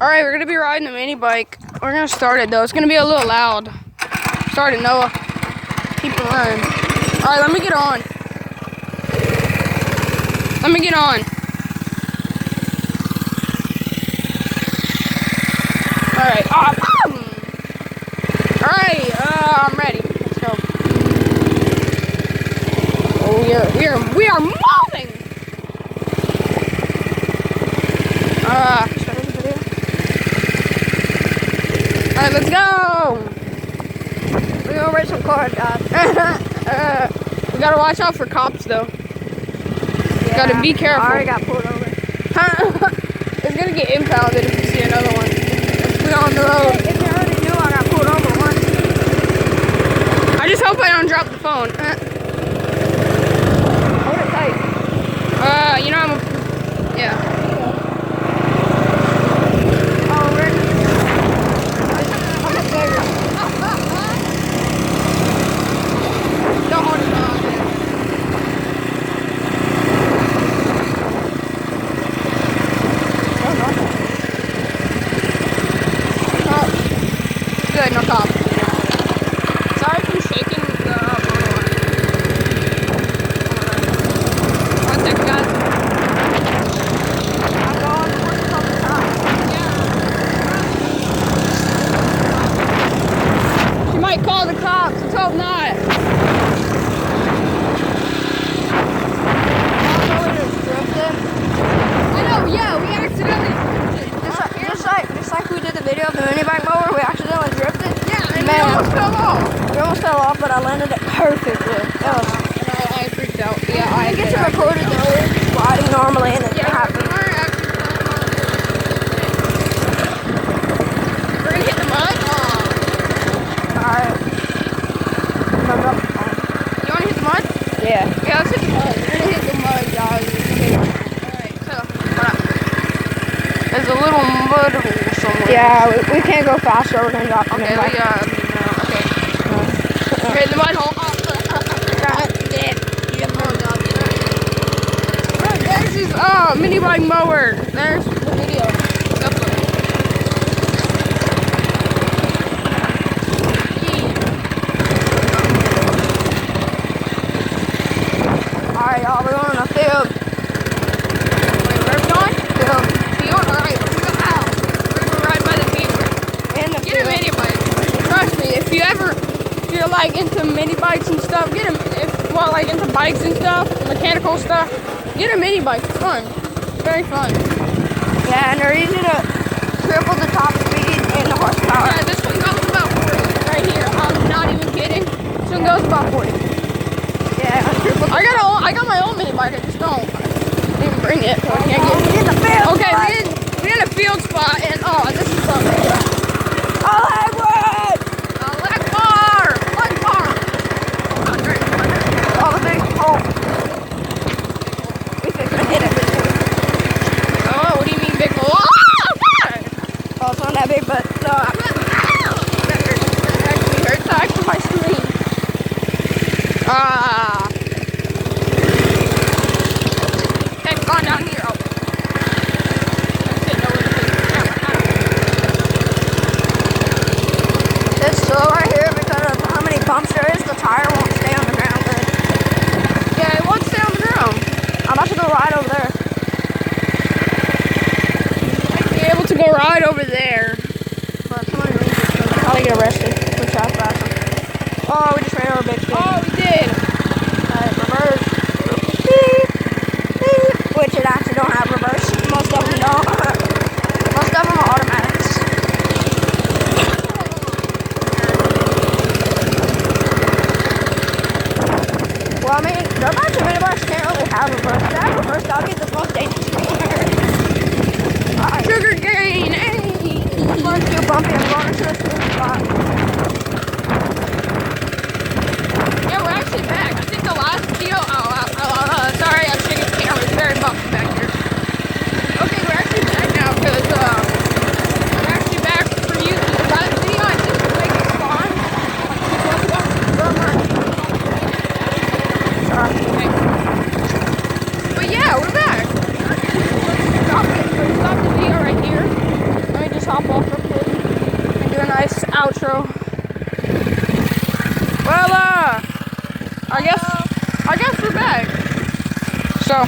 Alright, we're gonna be riding the mini bike. We're gonna start it though. It's gonna be a little loud. Start it, Noah. Keep it running. Alright, let me get on. Let me get on. Alright. Alright, I'm ready. Let's go. Oh, we are moving! Alright, let's go! We're gonna race some cars, guys. We gotta watch out for cops, though. Yeah, Gotta be careful. I already got pulled over. It's gonna get impounded if you see another one. Let's be on the road. If you already knew, I got pulled over once. I just hope I don't drop the phone. Hold it tight. You know, yeah. Oh, we're... Don't hold it on. Good, no cop. Sorry for shaking the one second, guys. I'm going towards the top. She might call the cops. Let's hope not. I know, yeah, we accidentally Just like we did the video of the mini bike mower, we accidentally drifted. Yeah, and we Man. almost fell off. We almost fell off, but I landed it perfectly. That was... I freaked out. Yeah, I get to record it though. We're just riding normally and it happened. We're gonna hit the mud. Alright. You wanna hit the mud? Yeah. Yeah, let's hit the mud. We're gonna hit the mud, guys. Alright, so there's a little mud hole somewhere. Yeah, we can't go faster. We're gonna drop the Okay, mini bike. okay. We're in the mud hole. There's his mini bike mower. There's the video. Alright, y'all, we're going on a field. Wait, where are we going? Field. Field? Alright, we're gonna ride by the field. In the Get a field. mini bike. Trust me, if you're like into mini bikes and stuff, like into bikes and stuff, mechanical stuff, get a mini bike. It's fun. It's very fun. Yeah, and they're easy to triple the top speed and the horsepower. Yeah, this one goes about 40 right here. I'm not even kidding. This one goes about 40. Yeah, triple the I got my own mini bike. I just don't even bring it. So I can't get in the field. Okay, we're in a field spot, and this is fun. Oh, Hagwood! Leg bar! Oh, the big hole. We fixed to hit it. Oh, what do you mean big hole? Oh, it's not that big, but That actually hurts. That actually my screen. Okay, come on down here. it's slow right here because of how many bumps there is. The tire won't stay on the ground good. Yeah, it won't stay on the ground. I'm about to go right over there. Might be able to go right over there. But someone needs to probably get arrested for trespassing. Oh, we just ran over a big speed. Oh, we did. Alright, reverse. Beep. Beep. Which it actually don't have reverse. Most of them don't. Most of them are automatics. Well, I mean, there are a bunch of mini bikes can't really have reverse. If they have reverse, that'll be the most dangerous thing ever. Alright. Sugar cane. Hey. This one's too bumpy. I'm going to a smooth spot. Yeah, we're actually back. I think the last video. Sorry, I'm shaking the camera. It's very bumpy back here. Okay, we're actually back now because we're actually back for you. The last video, I think we're making spawn. But yeah, we're back. Stop the video right here. Let me nice outro. Well, I guess we're back. So,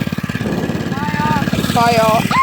bye y'all.